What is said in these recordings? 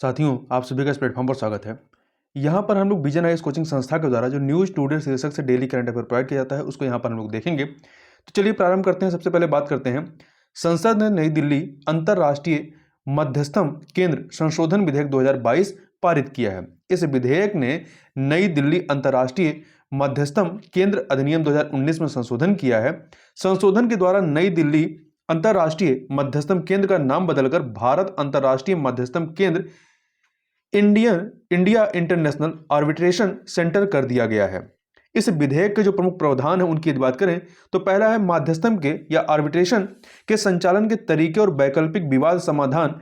साथियों, आप सभी का इस प्लेटफॉर्म पर स्वागत है। यहाँ पर हम लोग विजन आईएएस कोचिंग संस्था के द्वारा जो न्यूज़ टुडे शीर्षक से डेली करंट अफेयर प्रोवाइड किया जाता है, उसको यहाँ पर हम लोग देखेंगे। तो चलिए प्रारंभ करते हैं। सबसे पहले बात करते हैं, संसद ने नई दिल्ली अंतर्राष्ट्रीय मध्यस्थम केंद्र संशोधन विधेयक 2022 पारित किया है। इस विधेयक ने नई दिल्ली अंतर्राष्ट्रीय मध्यस्थम केंद्र अधिनियम 2019 में संशोधन किया है। संशोधन के द्वारा नई दिल्ली अंतर्राष्ट्रीय मध्यस्थम केंद्र का नाम बदलकर भारत अंतर्राष्ट्रीय मध्यस्थम केंद्र इंडिया इंटरनेशनल आर्बिट्रेशन सेंटर कर दिया गया है। इस विधेयक के जो प्रमुख प्रावधान है उनकी बात करें तो पहला है, मध्यस्थम के या आर्बिट्रेशन के संचालन के तरीके और वैकल्पिक विवाद समाधान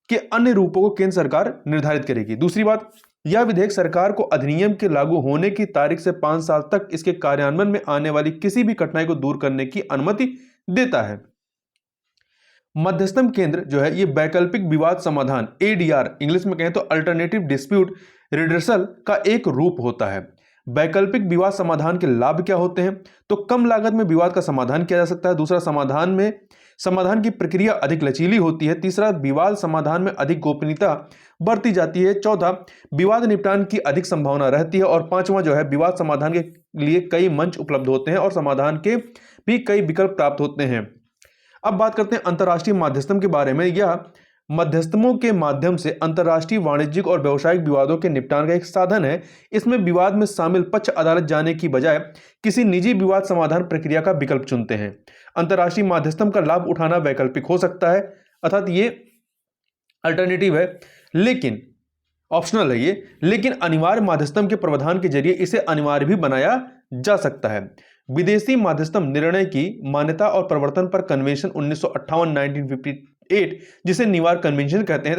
के अन्य रूपों को केंद्र सरकार निर्धारित करेगी। दूसरी बात, यह विधेयक सरकार को अधिनियम के लागू होने की तारीख से 5 साल तक इसके कार्यान्वयन में आने वाली किसी भी कठिनाई को दूर करने की अनुमति देता है। मध्यस्थम केंद्र जो है ये वैकल्पिक विवाद समाधान एडीआर इंग्लिश में कहें तो अल्टरनेटिव डिस्प्यूट रिड्रेसल का एक रूप होता है। वैकल्पिक विवाद समाधान के लाभ क्या होते हैं? तो कम लागत में विवाद का समाधान किया जा सकता है। दूसरा, समाधान की प्रक्रिया अधिक लचीली होती है। तीसरा, विवाद समाधान में अधिक गोपनीयता बरती जाती है। चौथा, विवाद निपटान की अधिक संभावना रहती है। और पांचवा जो है, विवाद समाधान के लिए कई मंच उपलब्ध होते हैं और समाधान के भी कई विकल्प प्राप्त होते हैं। अब बात करते हैं अंतर्राष्ट्रीय मध्यस्थम के बारे में। यह मध्यस्थमों के माध्यम से अंतर्राष्ट्रीय वाणिज्यिक और व्यावसायिक विवादों के निपटान का एक साधन है। इसमें विवाद में शामिल पक्ष अदालत जाने की बजाय किसी निजी विवाद समाधान प्रक्रिया का विकल्प चुनते हैं। अंतर्राष्ट्रीय मध्यस्थम का लाभ उठाना वैकल्पिक हो सकता है, अर्थात ये अल्टरनेटिव है, लेकिन ऑप्शनल है ये, लेकिन अनिवार्य मध्यस्थम के प्रावधान के जरिए इसे अनिवार्य भी बनाया जा सकता है। विदेशी मध्यस्थम निर्णय की मान्यता और प्रवर्तन पर कन्वेंशन 1958 जिसे न्यूयॉर्क कन्वेंशन कहते हैं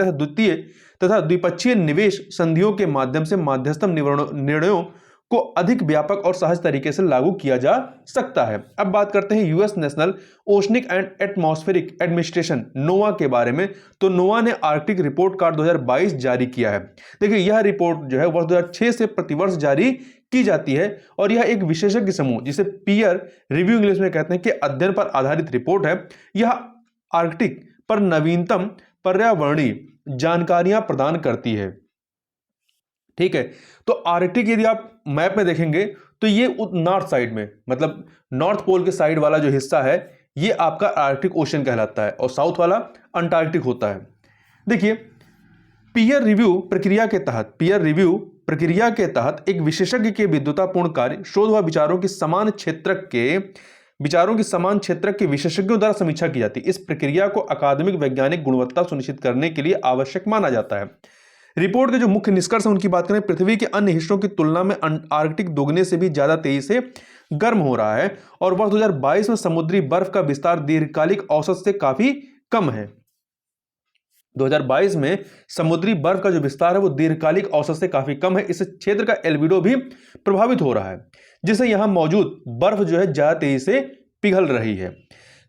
तथा द्विपक्षीय निवेश संधियों के माध्यम से मध्यस्थम निर्णयों को अधिक व्यापक और सहज तरीके से लागू किया जा सकता है। अब बात करते हैं US national oceanic and atmospheric administration NOAA के बारे में। तो नोवा ने आर्कटिक रिपोर्ट कार्ड 2022 जारी किया है। देखिए, यह रिपोर्ट जो है वर्ष 2006 से प्रतिवर्ष जारी की जाती है और यह एक विशेषज्ञ समूह जिसे पीयर रिव्यू इंग्लिश में कहते हैं कि अध्ययन पर आधारित रिपोर्ट है। यह आर्कटिक पर नवीनतम पर्यावरणीय जानकारियां प्रदान करती है। ठीक है, तो आर्कटिक यदि आप मैप में देखेंगे तो ये नॉर्थ साइड में, मतलब नॉर्थ पोल के साइड वाला जो हिस्सा है ये आपका आर्कटिक ओशन कहलाता है और साउथ वाला अंटार्कटिक होता है। देखिए, पीयर रिव्यू प्रक्रिया के तहत एक विशेषज्ञ के विद्वतापूर्ण कार्य, शोध व विचारों की समान क्षेत्र के विशेषज्ञों द्वारा समीक्षा की जाती है। इस प्रक्रिया को अकादमिक वैज्ञानिक गुणवत्ता सुनिश्चित करने के लिए आवश्यक माना जाता है। रिपोर्ट के जो मुख्य निष्कर्ष है उनकी बात करें, पृथ्वी के अन्य हिस्सों की तुलना में आर्कटिक दोगुने से भी ज्यादा तेजी से गर्म हो रहा है और वर्ष 2022 में समुद्री बर्फ का विस्तार दीर्घकालिक औसत से काफी कम है। 2022 में समुद्री बर्फ का जो विस्तार है वो दीर्घकालिक औसत से काफी कम है। इस क्षेत्र का एल्बिडो भी प्रभावित हो रहा है, जिससे यहां मौजूद बर्फ जो है ज्यादा तेजी से पिघल रही है।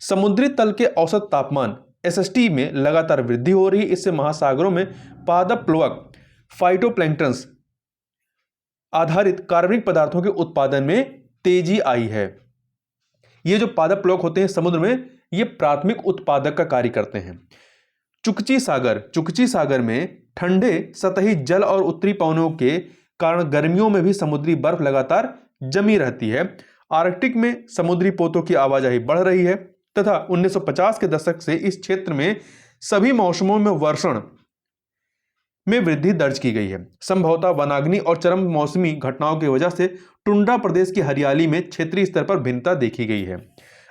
समुद्री तल के औसत तापमान एसएसटी में लगातार वृद्धि हो रही है। इससे महासागरों में पादप प्लवक फाइटोप्लैंक्टन आधारित कार्बनिक पदार्थों के उत्पादन में तेजी आई है। ये जो पादप प्लवक होते हैं समुद्र में, ये प्राथमिक उत्पादक का कार्य करते हैं। चुकची सागर में ठंडे सतही जल और उत्तरी पवनों के कारण गर्मियों में भी समुद्री बर्फ लगातार जमी रहती है। आर्कटिक में समुद्री पोतों की आवाजाही बढ़ रही है तथा 1950 के दशक से इस क्षेत्र में सभी मौसमों में वर्षण में वृद्धि दर्ज की गई है। संभवतः वनाग्नि और चरम मौसमी घटनाओं की वजह से टुंड्रा प्रदेश की हरियाली में क्षेत्रीय स्तर पर भिन्नता देखी गई है।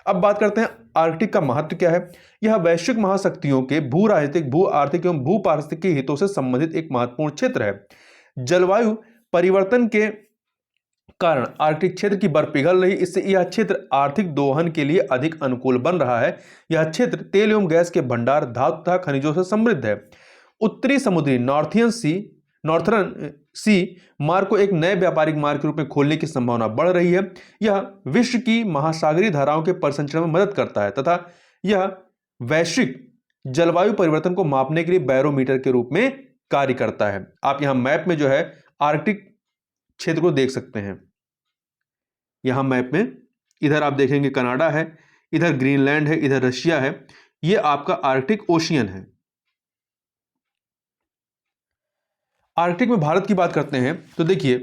अब बात करते हैं आर्कटिक का महत्व क्या है। यह वैश्विक महाशक्तियों के भू राजनीतिक, भू आर्थिक एवं भू पारिस्थितिक हितों से संबंधित एक महत्वपूर्ण क्षेत्र है। जलवायु परिवर्तन के कारण आर्कटिक क्षेत्र की बर्फ पिघल रही, इससे यह क्षेत्र आर्थिक दोहन के लिए अधिक अनुकूल बन रहा है। यह क्षेत्र तेल एवं गैस के भंडार, धातु तथा खनिजों से समृद्ध है। उत्तरी समुद्री नॉर्थर्न सी मार्ग को एक नए व्यापारिक मार्ग के रूप में खोलने की संभावना बढ़ रही है। यह विश्व की महासागरीय धाराओं के परिसंचरण में मदद करता है तथा यह वैश्विक जलवायु परिवर्तन को मापने के लिए बैरोमीटर के रूप में कार्य करता है। आप यहां मैप में जो है आर्कटिक क्षेत्र को देख सकते हैं। यहां मैप में इधर आप देखेंगे कनाडा है, इधर ग्रीनलैंड है, इधर रशिया है। यह आपका आर्कटिक ओशियन है। आर्कटिक में भारत की बात करते हैं तो देखिए,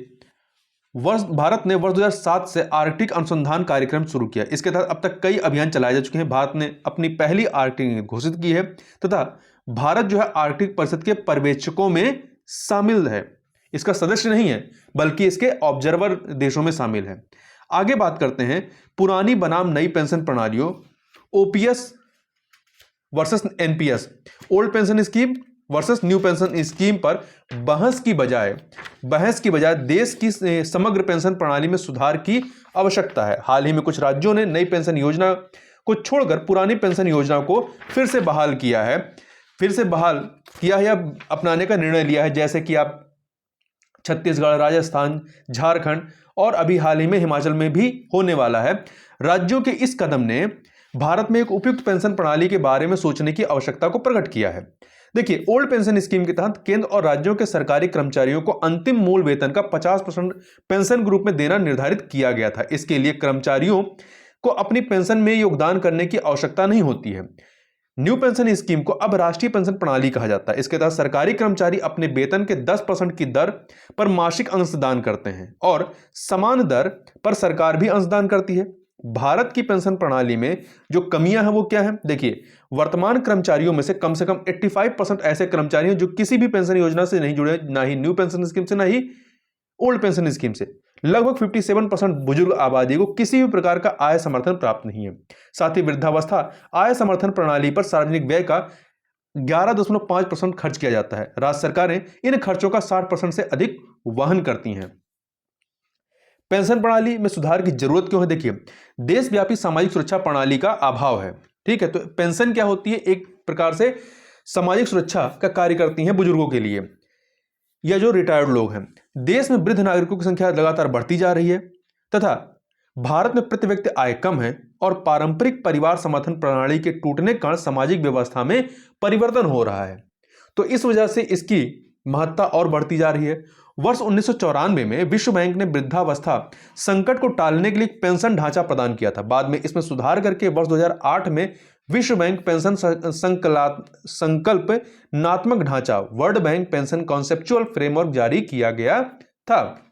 भारत ने वर्ष 2007 से आर्कटिक अनुसंधान कार्यक्रम शुरू किया। इसके तहत अब तक कई अभियान चलाए जा चुके हैं। भारत ने अपनी पहली आर्कटिक नीति घोषित की है तथा भारत जो है आर्कटिक परिषद के पर्यवेक्षकों में शामिल है। इसका सदस्य नहीं है बल्कि इसके ऑब्जर्वर देशों में शामिल है। आगे बात करते हैं पुरानी बनाम नई पेंशन प्रणालियों, OPS versus NPS, old pension scheme versus new pension scheme पर बहस की बजाय देश की समग्र पेंशन प्रणाली में सुधार की आवश्यकता है। हाल ही में कुछ राज्यों ने नई पेंशन योजना को छोड़कर पुरानी पेंशन योजना को फिर से बहाल किया है या अपनाने का निर्णय लिया है, जैसे कि आप छत्तीसगढ़, राजस्थान, झारखंड और अभी हाल ही में हिमाचल में भी होने वाला है। राज्यों के इस कदम ने भारत में एक उपयुक्त पेंशन प्रणाली के बारे में सोचने की आवश्यकता को प्रकट किया है। देखिए, ओल्ड पेंशन स्कीम के तहत केंद्र और राज्यों के सरकारी कर्मचारियों को अंतिम मूल वेतन का 50% पेंशन के रूप में देना निर्धारित किया गया था। इसके लिए कर्मचारियों को अपनी पेंशन में योगदान करने की आवश्यकता नहीं होती है। न्यू पेंशन स्कीम को अब राष्ट्रीय पेंशन प्रणाली कहा जाता है। इसके तहत सरकारी कर्मचारी अपने वेतन के 10% की दर पर मासिक अंशदान करते हैं और समान दर पर सरकार भी अंशदान करती है। भारत की पेंशन प्रणाली में जो कमियां हैं वो क्या है? देखिए, वर्तमान कर्मचारियों में से कम 85% ऐसे कर्मचारी हैं जो किसी भी पेंशन योजना से नहीं जुड़े, ना ही न्यू पेंशन स्कीम से, ना ही ओल्ड पेंशन स्कीम से। लगभग 57% बुजुर्ग आबादी को किसी भी प्रकार का आय समर्थन प्राप्त नहीं है। साथ ही वृद्धावस्था आय समर्थन प्रणाली पर सार्वजनिक व्यय का 11.5% खर्च किया जाता है। राज्य सरकारें इन खर्चों का 60% से अधिक वहन करती हैं। पेंशन प्रणाली में सुधार की जरूरत क्यों है? देखिए, देशव्यापी सामाजिक सुरक्षा प्रणाली का अभाव है। ठीक है, तो पेंशन क्या होती है? एक प्रकार से सामाजिक सुरक्षा का कार्य करती है बुजुर्गों के लिए या जो रिटायर्ड लोग हैं। देश में वृद्ध नागरिकों की संख्या लगातार बढ़ती जा रही है तथा भारत में प्रति व्यक्ति आय कम है और पारंपरिक परिवार समर्थन प्रणाली के टूटने के कारण सामाजिक व्यवस्था में परिवर्तन हो रहा है। तो इस वजह से इसकी महत्ता और बढ़ती जा रही है। वर्ष 1994 में विश्व बैंक ने वृद्धावस्था संकट को टालने के लिए पेंशन ढांचा प्रदान किया था। बाद में इसमें सुधार करके वर्ष 2008 में विश्व बैंक पेंशन संकल्पनात्मक ढांचा, world bank pension conceptual framework जारी किया गया था।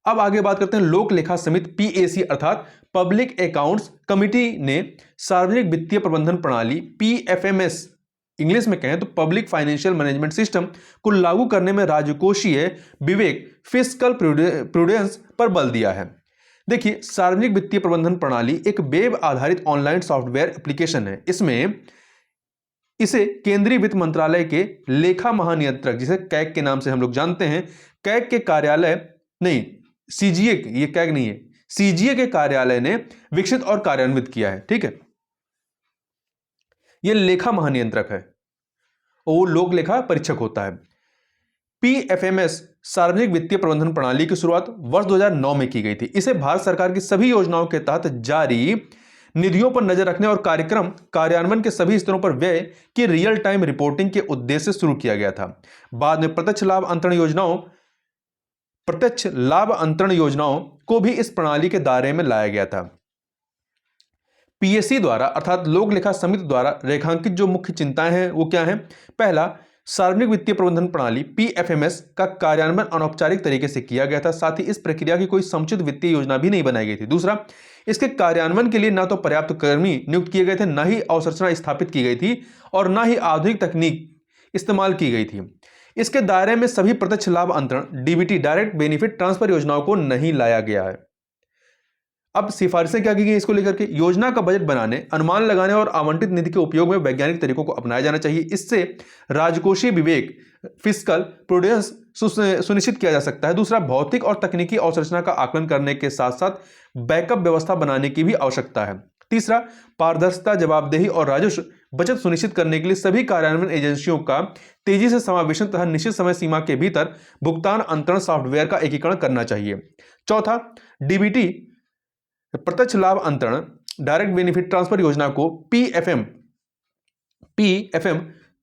अब आगे बात करते हैं लोक लेखा समिति पीएसी अर्थात पब्लिक अकाउंट्स कमिटी ने सार्वजनिक वित्तीय प्रबंधन प्रणाली पीएफएमएस इंग्लिश में कहें तो पब्लिक फाइनेंशियल मैनेजमेंट सिस्टम को लागू करने में राजकोषीय विवेक फिस्कल प्रूडेंस पर बल दिया है। देखिए, सार्वजनिक वित्तीय प्रबंधन प्रणाली एक वेब आधारित ऑनलाइन सॉफ्टवेयर एप्लीकेशन है। इसे केंद्रीय वित्त मंत्रालय के लेखा महानियंत्रक, जिसे कैग के नाम से हम लोग जानते हैं, कैग के कार्यालय नहीं, सीजीए, ये कैग नहीं है, सीजीए के कार्यालय ने विकसित और कार्यान्वित किया है। ठीक है, यह लेखा महानियंत्रक है और वो लोक लेखा परीक्षक होता है। पीएफएमएस सार्वजनिक वित्तीय प्रबंधन प्रणाली की शुरुआत वर्ष 2009 में की गई थी। इसे भारत सरकार की सभी योजनाओं के तहत जारी निधियों पर नजर रखने और कार्यक्रम कार्यान्वयन के सभी स्तरों पर व्यय की रियल टाइम रिपोर्टिंग के उद्देश्य से शुरू किया गया था। बाद में प्रत्यक्ष लाभ अंतरण योजनाओं को भी इस प्रणाली के दायरे में लाया गया था। पीएससी द्वारा अर्थात लोक लेखा समिति द्वारा रेखांकित जो मुख्य चिंताएं हैं वो क्या हैं? पहला, सार्वजनिक वित्तीय प्रबंधन प्रणाली पीएफएमएस का कार्यान्वयन अनौपचारिक तरीके से किया गया था। साथ ही इस प्रक्रिया की कोई समुचित वित्तीय योजना भी नहीं बनाई गई थी। दूसरा, इसके कार्यान्वयन के लिए ना तो पर्याप्त कर्मी नियुक्त किए गए थे, ना ही अवसंरचना स्थापित की गई थी और ना ही आधुनिक तकनीक इस्तेमाल की गई थी। इसके दायरे में सभी प्रत्यक्ष लाभ अंतरण डीबीटी डायरेक्ट बेनिफिट ट्रांसफर योजनाओं को नहीं लाया गया है। अब सिफारिशें क्या की गई इसको लेकर के? योजना का बजट बनाने, अनुमान लगाने और आवंटित निधि के उपयोग में वैज्ञानिक तरीकों को अपनाया जाना चाहिए। इससे राजकोषीय विवेक फिस्कल प्रूडेंस सुनिश्चित किया जा सकता है। दूसरा, भौतिक और तकनीकी अवसंरचना का आकलन करने के साथ साथ बैकअप व्यवस्था बनाने की भी आवश्यकता है। तीसरा, पारदर्शिता, जवाबदेही और राजस्व बचत सुनिश्चित करने के लिए सभी कार्यान्वयन एजेंसियों का तेजी से समावेशन तथा निश्चित समय सीमा के भीतर भुगतान अंतरण सॉफ्टवेयर का एकीकरण करना चाहिए। चौथा, डीबीटी प्रत्यक्ष लाभ अंतरण डायरेक्ट बेनिफिट ट्रांसफर योजना को पीएफएम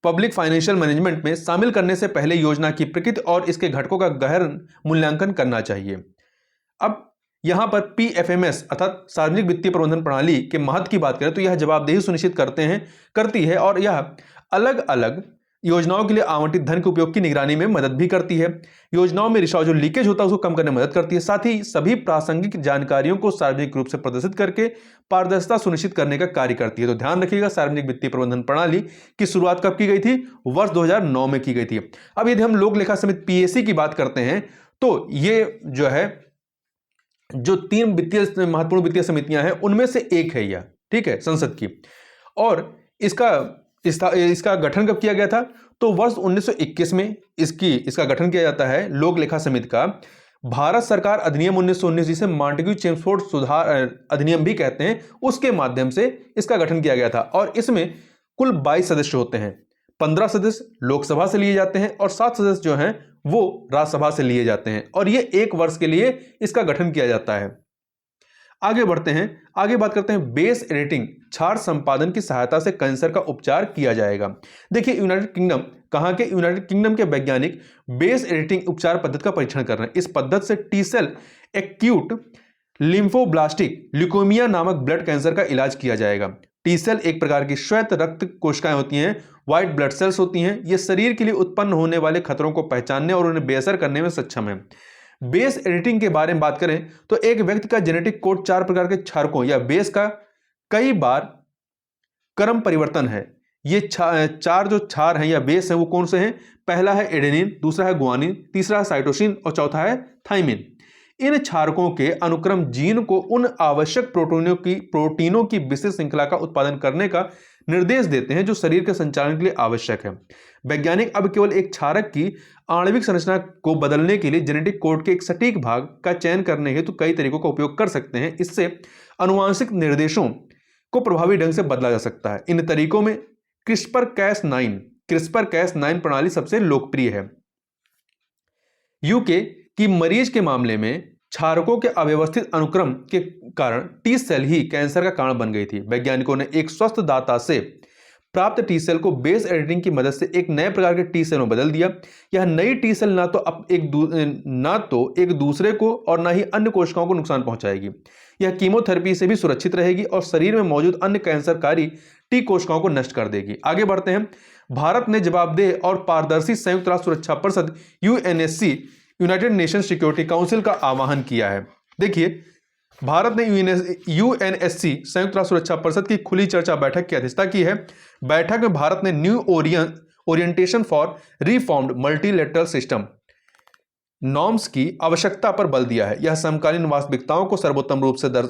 पब्लिक फाइनेंशियल मैनेजमेंट में शामिल करने से पहले योजना की प्रकृति और इसके घटकों का गहन मूल्यांकन करना चाहिए। अब यहां पर पीएफएमएस अर्थात सार्वजनिक वित्तीय प्रबंधन प्रणाली के महत्व की बात करें तो यह जवाबदेही सुनिश्चित करती है और यह अलग अलग योजनाओं के लिए आवंटित धन के उपयोग की निगरानी में मदद भी करती है। योजनाओं में रिसाव जो लीकेज होता है उसको कम करने में मदद करती है। साथ ही सभी प्रासंगिक जानकारियों को सार्वजनिक रूप से प्रदर्शित करके पारदर्शिता सुनिश्चित करने का कार्य करती है। तो ध्यान रखिएगा, सार्वजनिक वित्तीय प्रबंधन प्रणाली की शुरुआत कब की गई थी? वर्ष 2009 में की गई थी। अब यदि हम लोक लेखा समिति पीएसी की बात करते हैं तो ये जो है जो 3 महत्वपूर्ण वित्तीय समितियां हैं उनमें से एक है यह, ठीक है, संसद की। और इसका गठन कब किया गया था? तो वर्ष 1921 में इसका गठन किया जाता है लोक लेखा समिति का। भारत सरकार अधिनियम 1919 जिसे मॉन्टेग्यू चेम्सफोर्ड सुधार अधिनियम भी कहते हैं, उसके माध्यम से इसका गठन किया गया था। और इसमें कुल 22 सदस्य होते हैं। 15 सदस्य लोकसभा से लिए जाते हैं और 7 सदस्य जो हैं वो राज्यसभा से लिए जाते हैं। और ये 1 वर्ष के लिए इसका गठन किया जाता है। आगे बढ़ते हैं, आगे बात करते हैं बेस एडिटिंग, क्षार संपादन की सहायता से कैंसर का उपचार किया जाएगा। देखिए यूनाइटेड किंगडम, कहां के? यूनाइटेड किंगडम के वैज्ञानिक बेस एडिटिंग उपचार पद्धति का परीक्षण कर रहे हैं। इस पद्धति से T cell acute lymphoblastic leukaemia नामक ब्लड कैंसर का इलाज किया जाएगा। टी सेल एक प्रकार की श्वेत रक्त कोशिकाएं होती हैं, व्हाइट ब्लड सेल्स होती हैं। ये शरीर के लिए उत्पन्न होने वाले खतरों को पहचानने और उन्हें बेअसर करने में सक्षम है। बेस एडिटिंग के बारे में बात करें तो एक व्यक्ति का जेनेटिक कोड 4 प्रकार के क्षारकों या बेस का कई बार क्रम परिवर्तन है। ये 4 जो क्षार हैं या बेस हैं वो कौन से हैं? पहला है एडेनिन, दूसरा है गुआनिन, तीसरा है साइटोसिन और चौथा है थाइमिन। इन क्षारकों के अनुक्रम जीन को उन आवश्यक प्रोटीनों की विशेष श्रृंखला का उत्पादन करने का निर्देश देते हैं जो शरीर के संचालन के लिए आवश्यक है। वैज्ञानिक अब केवल एक क्षारक की आणविक संरचना को बदलने के लिए जेनेटिक कोड के एक सटीक भाग का चयन करने हेतु कई तरीकों का उपयोग कर सकते हैं। इससे आनुवंशिक निर्देशों को प्रभावी ढंग से बदला जा सकता है। इन तरीकों में क्रिस्पर-कैस9 प्रणाली सबसे लोकप्रिय है। यूके की मरीज के मामले में क्षारकों के अव्यवस्थित अनुक्रम के कारण टी सेल ही कैंसर का कारण बन गई थी। वैज्ञानिकों ने एक स्वस्थ दाता से प्राप्त टी सेल को बेस एडिटिंग की मदद से एक नए प्रकार के टी सेल में बदल दिया। यह नई टी सेल ना तो एक दूसरे को और ना ही अन्य कोशिकाओं को नुकसान पहुंचाएगी। यह कीमोथेरेपी से भी सुरक्षित रहेगी और शरीर में मौजूद अन्य कैंसरकारी टी कोशिकाओं को नष्ट कर देगी। आगे बढ़ते हैं। भारत ने जवाबदेह और पारदर्शी संयुक्त राष्ट्र सुरक्षा परिषद UNSC United nation security council का आह्वान किया है। देखिए भारत ने यूएनएससी संयुक्त राष्ट्र सुरक्षा परिषद की खुली चर्चा बैठक की अध्यक्षता की है। बैठक में भारत ने new orientation for reformed multilateral system norms की आवश्यकता पर बल दिया है। यह समकालीन वास्तविकताओं को सर्वोत्तम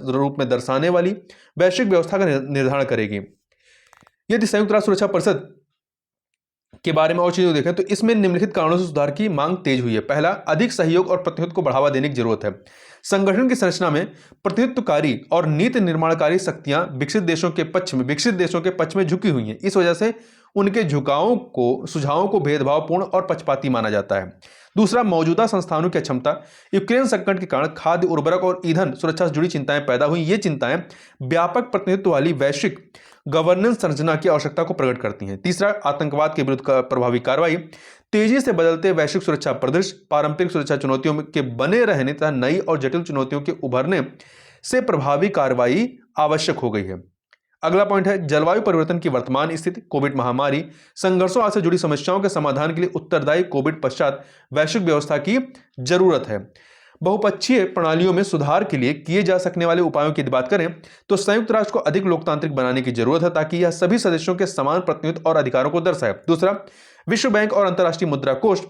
रूप में दर्शाने वाली वैश्विक व्यवस्था का निर्धारण करेगी। यदि संयुक्त राष्ट्र सुरक्षा परिषद के बारे में और चीजों देखें तो इसमें निम्नलिखित कारणों से सुधार की मांग तेज हुई है। पहला, अधिक सहयोग और प्रतिनिधित्व को बढ़ावा देने की जरूरत है। संगठन की संरचना में प्रतिनिधित्वकारी और नीति निर्माणकारी शक्तियां विकसित देशों के पक्ष में झुकी हुई हैं। इस वजह से उनके सुझावों को भेदभावपूर्ण और पक्षपाती माना जाता है। दूसरा, मौजूदा संस्थानों की अक्षमता। यूक्रेन संकट के कारण खाद्य, उर्वरक और ईंधन सुरक्षा से जुड़ी चिंताएं पैदा हुई। ये चिंताएं व्यापक प्रतिनिधित्व वाली वैश्विक गवर्नेंस संरचना की आवश्यकता को प्रकट करती हैं। तीसरा, आतंकवाद के विरुद्ध प्रभावी कार्रवाई। तेजी से बदलते वैश्विक सुरक्षा परिदृश्य, पारंपरिक सुरक्षा चुनौतियों के बने रहने तथा नई और जटिल चुनौतियों के उभरने से प्रभावी कार्रवाई आवश्यक हो गई है। अगला पॉइंट है जलवायु परिवर्तन की वर्तमान स्थिति, कोविड महामारी, संघर्षों आदि से जुड़ी समस्याओं के समाधान के लिए उत्तरदायी कोविड पश्चात वैश्विक व्यवस्था की जरूरत है। बहुपक्षीय प्रणालियों में सुधार के लिए किए जा सकने वाले उपायों की बात करें तो संयुक्त राष्ट्र को अधिक लोकतांत्रिक बनाने की जरूरत है ताकि यह सभी सदस्यों के समान प्रतिनिधित्व और अधिकारों को दर्शाए। दूसरा, विश्व बैंक और अंतर्राष्ट्रीय मुद्रा कोष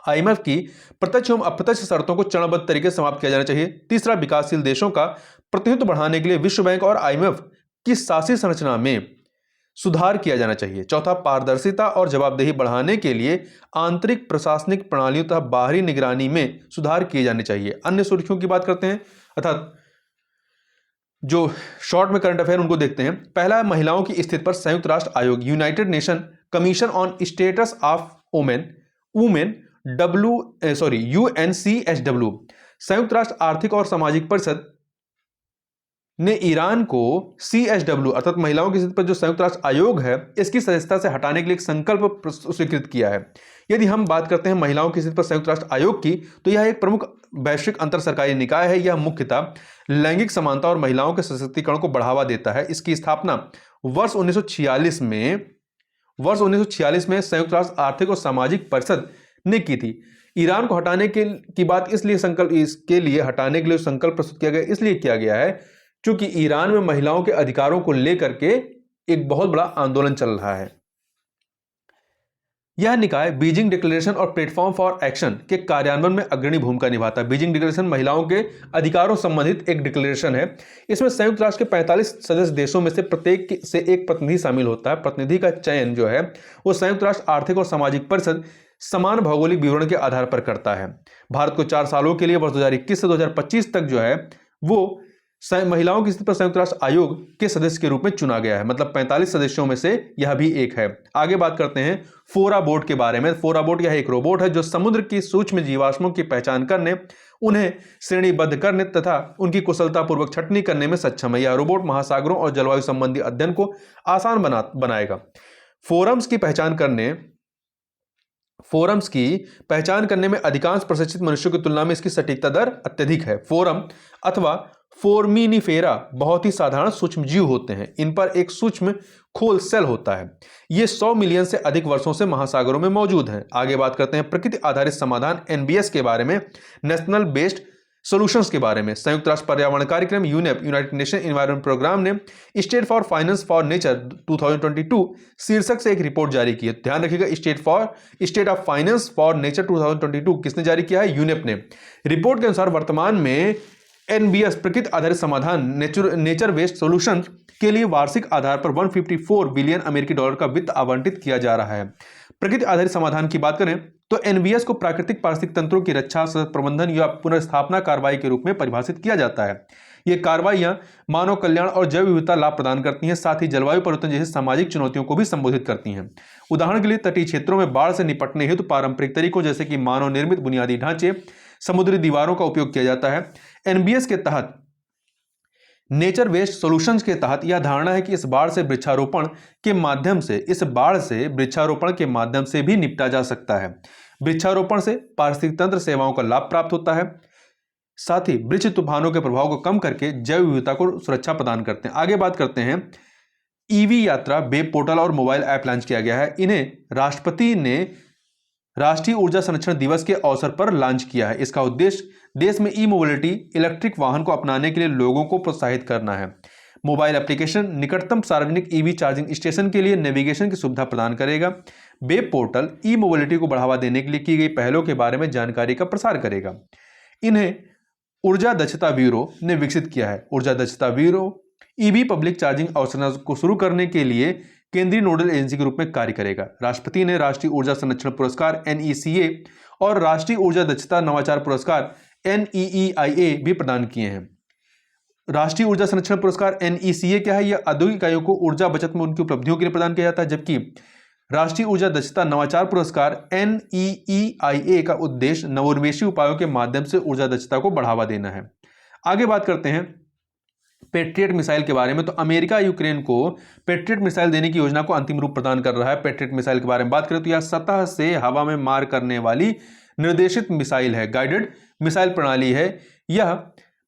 IMF की प्रत्यक्ष एवं अप्रत्यक्ष शर्तों को चरणबद्ध तरीके से समाप्त किया जाना चाहिए। तीसरा, विकासशील देशों का प्रतिनिधित्व बढ़ाने के लिए विश्व बैंक और IMF की शासी संरचना में सुधार किया जाना चाहिए। चौथा, पारदर्शिता और जवाबदेही बढ़ाने के लिए आंतरिक प्रशासनिक प्रणालियों तथा बाहरी निगरानी में सुधार किए जाने चाहिए। अन्य सुर्खियों की बात करते हैं, अर्थात जो शॉर्ट में करंट अफेयर उनको देखते हैं। पहला, महिलाओं की स्थिति पर संयुक्त राष्ट्र आयोग, United nation commission on status of women UNCSW। संयुक्त राष्ट्र आर्थिक और सामाजिक परिषद ने ईरान को CSW अर्थात महिलाओं की स्थिति पर जो संयुक्त राष्ट्र आयोग है इसकी सदस्यता से हटाने के लिए एक संकल्प स्वीकृत किया है। यदि हम बात करते हैं महिलाओं की स्थिति पर संयुक्त राष्ट्र आयोग की तो यह एक प्रमुख वैश्विक अंतर सरकारी निकाय है। यह मुख्यतः लैंगिक समानता और महिलाओं के सशक्तिकरण को बढ़ावा देता है। इसकी स्थापना वर्ष 1946 वर्ष 1946 में संयुक्त राष्ट्र आर्थिक और सामाजिक परिषद ने की थी। ईरान को हटाने की बात इसके लिए हटाने के लिए संकल्प प्रस्तुत किया गया, इसलिए किया गया है क्योंकि ईरान में महिलाओं के अधिकारों को लेकर के एक बहुत बड़ा आंदोलन चल रहा है। यह निकाय बीजिंग डिक्लेरेशन और प्लेटफॉर्म फॉर एक्शन के कार्यान्वयन में अग्रणी भूमिका निभाता है। बीजिंग डिक्लेरेशन महिलाओं के अधिकारों संबंधित एक डिक्लेरेशन है। इसमें संयुक्त राष्ट्र के 45 सदस्य देशों में से प्रत्येक से एक प्रतिनिधि शामिल होता है। प्रतिनिधि का चयन जो है वो संयुक्त राष्ट्र आर्थिक और सामाजिक परिषद समान भौगोलिक विवरण के आधार पर करता है। भारत को 4 सालों के लिए वर्ष 2021 से 2025 तक जो है वो महिलाओं की स्थिति पर संयुक्त राष्ट्र आयोग के सदस्य के रूप में चुना गया है। मतलब 45 सदस्यों में से यह भी एक है। आगे बात करते हैं फोरा बोट के बारे में। फोरा बोट यह एक रोबोट है जो समुद्र की सूक्ष्म जीवाश्मों की पहचान करने, उन्हें श्रेणीबद्ध करने तथा उनकी कुशलतापूर्वक छंटनी करने में सक्षम है। यह रोबोट महासागरों और जलवायु संबंधी अध्ययन को आसान बनाएगा। फोरम्स की पहचान करने में अधिकांश प्रशिक्षित मनुष्यों की तुलना में इसकी सटीकता दर अत्यधिक है। फोरम अथवा फोर्मिनिफेरा बहुत ही साधारण सूक्ष्म जीव होते हैं। इन पर एक सूक्ष्म खोल सेल होता है। ये 100 मिलियन से अधिक वर्षों से महासागरों में मौजूद हैं। आगे बात करते हैं प्रकृति आधारित समाधान NBS के बारे में, नेशनल बेस्ड सॉल्यूशंस के बारे में। संयुक्त राष्ट्र पर्यावरण कार्यक्रम UNEP, united nation environment programme ने state for finance for nature 2022 शीर्षक से एक रिपोर्ट जारी की है। ध्यान रखिएगा, state of finance for nature 2022 किसने जारी किया है? यूनेप ने। रिपोर्ट के अनुसार वर्तमान में NBS प्रकृति आधारित समाधान नेचर बेस्ड सॉल्यूशन के लिए वार्षिक आधार पर 154 बिलियन अमेरिकी डॉलर का वित्त आवंटित किया जा रहा है। प्रकृति आधारित समाधान की बात करें तो NBS को प्राकृतिक पारिस्थितिक तंत्रों की रक्षा, प्रबंधन या पुनर्स्थापना कार्रवाई के रूप में परिभाषित किया जाता है। ये कार्रवाइयां मानव कल्याण और जैव विविधता लाभ प्रदान करती हैं, साथ ही जलवायु परिवर्तन जैसी सामाजिक चुनौतियों को भी संबोधित करती हैं। उदाहरण के लिए तटीय क्षेत्रों में बाढ़ से निपटने हेतु पारंपरिक तरीकों जैसे कि मानव निर्मित बुनियादी ढांचे, समुद्री दीवारों का उपयोग किया जाता है। NBS के तहत, नेचर वेस्ट सॉल्यूशंस के तहत यह धारणा है कि इस बाढ़ से वृक्षारोपण के माध्यम से भी निपटा जा सकता है। वृक्षारोपण से पारिस्थितिक तंत्र सेवाओं का लाभ प्राप्त होता है, साथ ही वृक्ष तूफानों के प्रभाव को कम करके जैव विविधता को सुरक्षा प्रदान करते हैं। आगे बात करते हैं EV यात्रा वेब पोर्टल और मोबाइल ऐप लॉन्च किया गया है। इन्हें राष्ट्रपति ने राष्ट्रीय ऊर्जा संरक्षण दिवस के अवसर पर लॉन्च किया है। इसका उद्देश्य देश में ई-मोबिलिटी, इलेक्ट्रिक वाहन को अपनाने के लिए लोगों को प्रोत्साहित करना है। मोबाइल एप्लीकेशन निकटतम सार्वजनिक EV चार्जिंग स्टेशन के लिए नेविगेशन की सुविधा प्रदान करेगा। वेब पोर्टल ई-मोबिलिटी को बढ़ावा देने के लिए की गई पहलों के बारे में जानकारी का प्रसार करेगा। इन्हें ऊर्जा दक्षता ब्यूरो ने विकसित किया है। ऊर्जा दक्षता ब्यूरो EV पब्लिक चार्जिंग अवसर को शुरू करने के लिए केंद्रीय नोडल एजेंसी के रूप में कार्य करेगा। राष्ट्रपति ने राष्ट्रीय ऊर्जा संरक्षण पुरस्कार NECA और राष्ट्रीय ऊर्जा दक्षता नवाचार पुरस्कार NEEIA भी प्रदान किए हैं। राष्ट्रीय ऊर्जा संरक्षण पुरस्कार NECA क्या है? यह औद्योगिक इकाइयों को ऊर्जा बचत में उनकी उपलब्धियों के लिए प्रदान किया जाता है, जबकि राष्ट्रीय ऊर्जा दक्षता नवाचार पुरस्कार NEEIA का उद्देश्य नवोन्मेषी उपायों के माध्यम से ऊर्जा दक्षता को बढ़ावा देना है। आगे बात करते हैं पेट्रियट मिसाइल के बारे में। तो अमेरिका यूक्रेन को पेट्रियट मिसाइल देने की योजना को अंतिम रूप प्रदान कर रहा है। पेट्रियट मिसाइल के बारे में बात करें तो यह सतह से हवा में मार करने वाली निर्देशित मिसाइल है, गाइडेड मिसाइल प्रणाली है। यह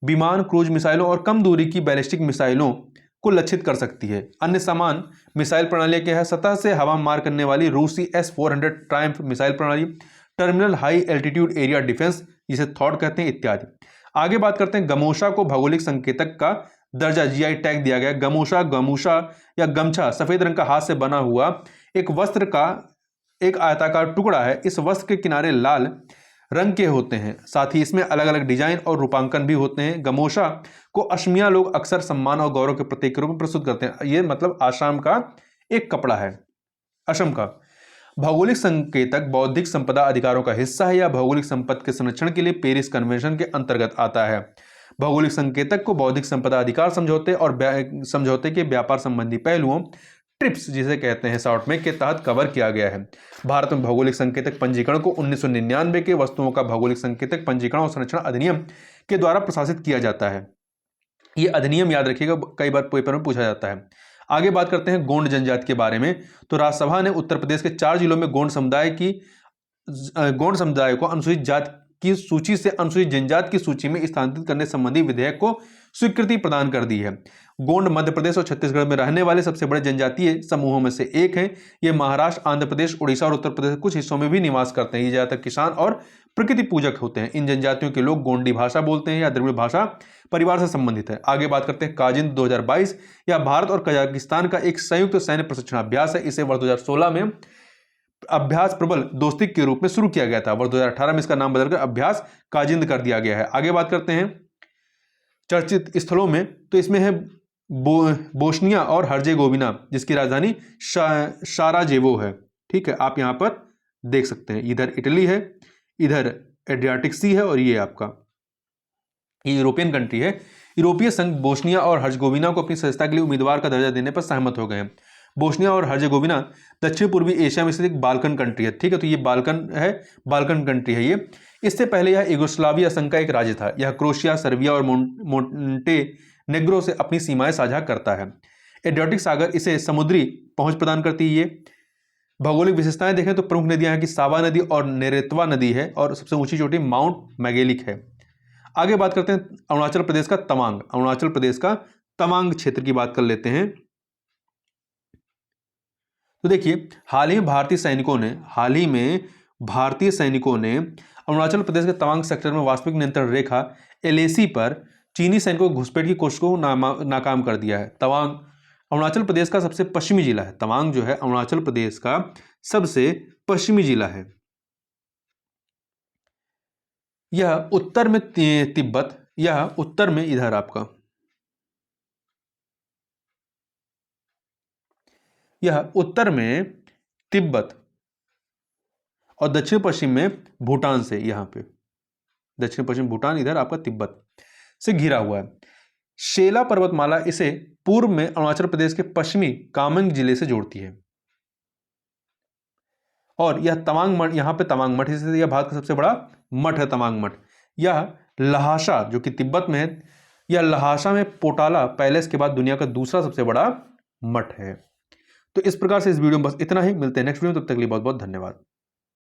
विमान, क्रूज मिसाइलों और कम दूरी की बैलिस्टिक मिसाइलों को लक्षित कर सकती है। अन्य समान मिसाइल प्रणाली क्या है? सतह से हवा मार करने वाली रूसी S-400 ट्रायम्फ मिसाइल प्रणाली, terminal high altitude area defence जिसे थॉड कहते हैं, इत्यादि। आगे बात करते हैं गमोशा को भौगोलिक संकेतक का दर्जा GI टैग दिया गया। गमूशा या गमछा सफेद रंग का हाथ से बना हुआ एक वस्त्र का एक आयताकार टुकड़ा है। इस वस्त्र के किनारे लाल रंग के होते हैं, साथ ही इसमें अलग अलग डिजाइन और रूपांकन भी होते हैं। गमोशा को असमिया लोग अक्सर सम्मान और गौरव के प्रतीक के रूप में प्रस्तुत करते हैं। यह मतलब आसाम का एक कपड़ा है। असम का भौगोलिक संकेतक बौद्धिक संपदा अधिकारों का हिस्सा है या भौगोलिक संपत्ति के संरक्षण के लिए पेरिस कन्वेंशन के अंतर्गत आता है। भौगोलिक संकेतक को बौद्धिक संपदा अधिकार समझौते और समझौते के व्यापार संबंधी पहलुओं, ट्रिप्स जिसे कहते हैं शॉर्ट में, के तहत कवर किया गया है। भारत में भौगोलिक संकेतक पंजीकरण को 1999 के वस्तुओं का भौगोलिक संकेतक पंजीकरण और संरक्षण अधिनियम के द्वारा प्रशासित किया जाता है। ये अधिनियम याद रखिएगा, कई बार पेपर में पूछा जाता है। आगे बात करते हैं गोंड जनजाति के बारे में। तो राज्यसभा ने उत्तर प्रदेश के 4 जिलों में गोंड समुदाय को अनुसूचित जाति की सूची से अनुसूचित जनजाति की सूची में स्थानांतरित करने संबंधी विधेयक को स्वीकृति प्रदान कर दी है। गोंड मध्य प्रदेश और छत्तीसगढ़ में रहने वाले सबसे बड़े जनजातीय समूहों में से एक हैं। ये महाराष्ट्र, आंध्र प्रदेश, उड़ीसा और उत्तर प्रदेश के कुछ हिस्सों में भी निवास करते हैं। ये ज्यादातर किसान और प्रकृति पूजक होते हैं। इन जनजातियों के लोग गोंडी भाषा बोलते हैं या द्रविड़ भाषा परिवार से संबंधित है। आगे बात करते हैं काजिंद 2022 या भारत और कजाकिस्तान का एक संयुक्त सैन्य प्रशिक्षण अभ्यास है। इसे वर्ष 2016 में अभ्यास प्रबल दोस्ती के रूप में शुरू किया गया था। वर्ष 2018 में इसका नाम बदलकर अभ्यास काजिंद कर दिया गया है। आगे बात करते हैं चर्चित स्थलों में, तो इसमें है बोस्निया और हर्जेगोविना, जिसकी राजधानी साराजेवो है। ठीक है, आप यहां पर देख सकते हैं, इधर इटली है, इधर एड्रियाटिक सी है और ये आपका ये यूरोपियन कंट्री है। यूरोपीय संघ बोस्निया और हर्जेगोविना को अपनी सदस्यता के लिए उम्मीदवार का दर्जा देने पर सहमत हो गए हैं। बोस्निया और हर्जेगोविना दक्षिण पूर्वी एशिया में स्थित एक बाल्कन कंट्री है। ठीक है, तो ये बाल्कन है, बाल्कन कंट्री है ये। इससे पहले यह यूगोस्लाविया संघ का एक राज्य था। यह क्रोएशिया, सर्बिया और मोंटेनेग्रो से अपनी सीमाएं साझा करता है। एड्रियाटिक सागर इसे समुद्री पहुंच प्रदान करती है। भौगोलिक विशेषताएं देखें तो प्रमुख नदियां हैं कि सावा नदी और नेरेत्वा नदी है और सबसे ऊंची चोटी माउंट मैगेलिक है। आगे बात करते हैं अरुणाचल प्रदेश का तवांग। अरुणाचल प्रदेश का तवांग क्षेत्र की बात कर लेते हैं। तो देखिए, हाल ही में भारतीय सैनिकों ने अरुणाचल प्रदेश के तवांग सेक्टर में वास्तविक नियंत्रण रेखा एलएसी पर चीनी सैनिकों की घुसपैठ की कोशिश को नाकाम कर दिया है। तवांग अरुणाचल प्रदेश का सबसे पश्चिमी जिला है। तवांग जो है अरुणाचल प्रदेश का सबसे पश्चिमी जिला है। यह उत्तर में तिब्बत, यह उत्तर में इधर आपका यह उत्तर में तिब्बत और दक्षिण पश्चिम में भूटान से, यहां पे दक्षिण पश्चिम भूटान, इधर आपका तिब्बत से घिरा हुआ है। शेला पर्वतमाला इसे पूर्व में अरुणाचल प्रदेश के पश्चिमी कामेंग जिले से जोड़ती है। और यह तवांग मठ, यहां पे तवांग मठ, इसलिए यह भारत का सबसे बड़ा मठ है तवांग मठ। यह लहासा जो कि तिब्बत में है, यह लहासा में पोटाला पैलेस के बाद दुनिया का दूसरा सबसे बड़ा मठ है। तो इस प्रकार से इस वीडियो में बस इतना ही। मिलते हैं नेक्स्ट वीडियो में, तब तक के लिए बहुत बहुत धन्यवाद।